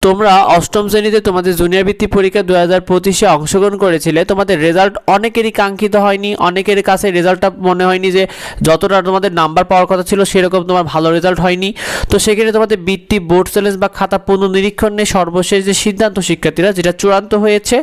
তোমরা অষ্টম শ্রেণীতে তোমাদের জুনিয়র বৃত্তি পরীক্ষা 2025-এ অংশগ্রহণ করেছিলে। তোমাদের রেজাল্ট অনেকেরই কাঙ্ক্ষিত হয়নি, অনেকের কাছে রেজাল্টটা মনে হয়নি যে যতটা তোমাদের নাম্বার পাওয়ার কথা ছিল সেরকম তোমার ভালো রেজাল্ট হয়নি। তো সেক্ষেত্রে তোমাদের বৃত্তি বোর্ড চ্যালেঞ্জ বা খাতা পুনর্নিরীক্ষণ নিয়ে সর্বশেষ যে সিদ্ধান্ত শিক্ষার্থীরা যেটা চূড়ান্ত হয়েছে,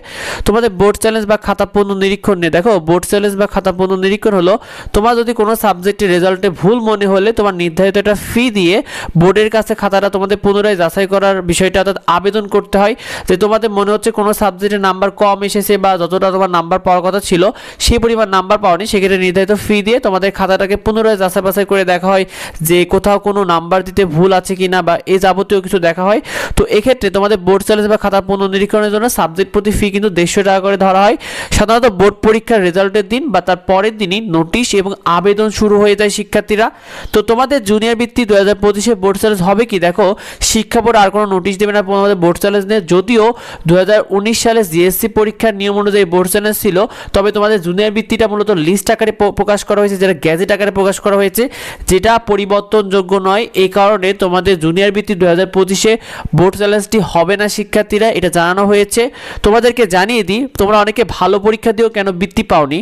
তোমাদের বোর্ড চ্যালেঞ্জ বা খাতা পুনর্নিরীক্ষণ নিয়ে দেখো, বোর্ড চ্যালেঞ্জ বা খাতা পুনর্নিরীক্ষণ হলো তোমার যদি কোনো সাবজেক্টের রেজাল্টে ভুল মনে হলে তোমার নির্ধারিত একটা ফি দিয়ে বোর্ডের কাছে খাতাটা তোমাদের পুনরায় যাচাই করার বিষয়টা অর্থাৎ আবেদন করতে হয় যে তোমাদের মনে হচ্ছে কোনো সাবজেক্টে নাম্বার কম এসেছে বা যতটা তোমার নাম্বার পাওয়ার কথা ছিল সেই পরিমাণ নাম্বার পাওনি, সেক্ষেত্রে নির্ধারিত ফি দিয়ে তোমাদের খাতাটাকে পুনরায় যাচাই বাছাই করে দেখা হয় যে কোথাও কোনো নাম্বার দিতে ভুল আছে কিনা বা এই যাবতীয় কিছু দেখা হয়। তো এক্ষেত্রে তোমাদের বোর্ড চ্যালেঞ্জ বা খাতা পুনর্নিরীক্ষণের জন্য সাবজেক্ট প্রতি ফি কিন্তু 150 টাকা করে ধরা হয়। সাধারণত বোর্ড পরীক্ষার রেজাল্টের দিন বা তার পরের দিনই নোটিশ এবং আবেদন শুরু হয়ে যায় শিক্ষার্থীরা। তো তোমাদের জুনিয়র বৃত্তি 2025-এ বোর্ড চ্যালেঞ্জ হবে কি, দেখো শিক্ষা বোর্ড আর কোনো নোটিশ দেবে না তোমাদের বোর্ড চ্যালেঞ্জ নিয়ে। যদিও 2019 সালে জিএসসি পরীক্ষার নিয়ম অনুযায়ী বোর্ড চ্যালেঞ্জ ছিল, তবে তোমাদের জুনিয়র বৃত্তিটা মূলত লিস্ট আকারে প্রকাশ করা হয়েছে, যেটা গ্যাজেট আকারে প্রকাশ করা হয়েছে, যেটা পরিবর্তনযোগ্য নয়। এই কারণে তোমাদের জুনিয়র বৃত্তি 2025-এ বোর্ড চ্যালেঞ্জটি হবে না শিক্ষার্থীরা, এটা জানানো হয়েছে। তোমাদেরকে জানিয়ে দিই, তোমরা অনেকে ভালো পরীক্ষা দিয়েও কেন বৃত্তি পাওনি।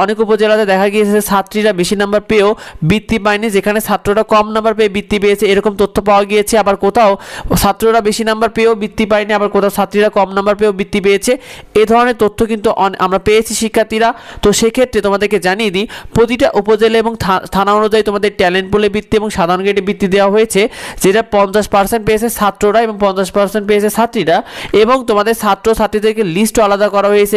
অনেক উপজেলাতে দেখা গিয়েছে ছাত্রীরা বেশি নাম্বার পেয়েও বৃত্তি পায়নি, যেখানে ছাত্ররা কম নাম্বার পেয়ে বৃত্তি পেয়েছে, এরকম তথ্য পাওয়া গিয়েছে। আবার কোথাও ছাত্ররা বেশি নাম্বার পেয়েও বৃত্তি পায়নি, আবার কোথাও ছাত্রীরা কম নাম্বার পেয়েও বৃত্তি পেয়েছে। এ ধরনের তথ্য কিন্তু আমরা পেয়েছি শিক্ষার্থীরা। তো সেক্ষেত্রে তোমাদেরকে জানিয়ে দিই, প্রতিটা উপজেলা এবং থানা অনুযায়ী তোমাদের ট্যালেন্ট পুলে বৃত্তি এবং সাধারণ গ্রেডে বৃত্তি দেওয়া হয়েছে, যেটা 50% পেয়েছে ছাত্ররা এবং 50% পেয়েছে ছাত্রীরা। এবং তোমাদের ছাত্র ছাত্রীদেরকে লিস্টও আলাদা করা হয়েছে।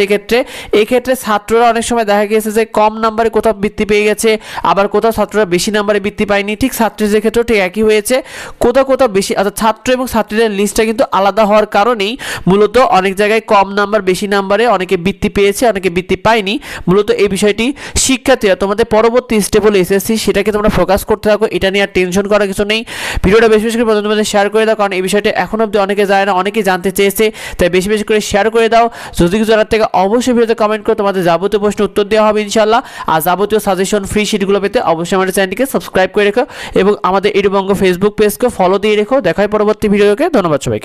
এক্ষেত্রে ছাত্ররা অনেক সময় দেখা গিয়েছে যে কম নাম্বারে কোথাও বৃত্তি পেয়ে গেছে, আবার কোথাও ছাত্ররা বেশি নাম্বারে বৃত্তি পায়নি। ঠিক ছাত্রীদের ক্ষেত্রেও ঠিক একই হয়েছে, কোথাও বেশি, অর্থাৎ ছাত্র এবং ছাত্রীদের লিস্টটা কিন্তু আলাদা হওয়ার কারণেই মূলত অনেক জায়গায় কম নাম্বার বেশি নাম্বারে অনেকে বৃত্তি পেয়েছে, অনেকে বৃত্তি পায়নি। মূলত এই বিষয়টি শিক্ষার্থীরা তোমাদের পরবর্তী স্টেপ হলো এসএসসি, সেটাকে তোমরা ফোকাস করতে থাকো, এটা নিয়ে আর টেনশন করার কিছু নেই। ভিডিওটা বেশি বেশি করে বন্ধুদের শেয়ার করে দাও, কারণ এই বিষয়টা এখনো অবধি অনেকে জানে না, অনেকেই জানতে চেয়েছে, তাই বেশি বেশি করে শেয়ার করে দাও। যদি কিছু জানার থেকে অবশ্যই ভিডিওতে কমেন্ট করো, তোমাদের যাবতীয় প্রশ্ন উত্তর দেওয়া হবে ইনশাআল্লাহ। আর যাবতীয় সাজেশন ফ্রি শিটগুলো পেতে অবশ্যই আমাদের চ্যানেলটিকে সাবস্ক্রাইব করে রেখো এবং আমাদের এডুবঙ্গ ফেসবুক পেজকে ফলো দিয়ে রেখো। দেখা হয় পরবর্তী ভিডিওকে। ধন্যবাদ সবাইকে।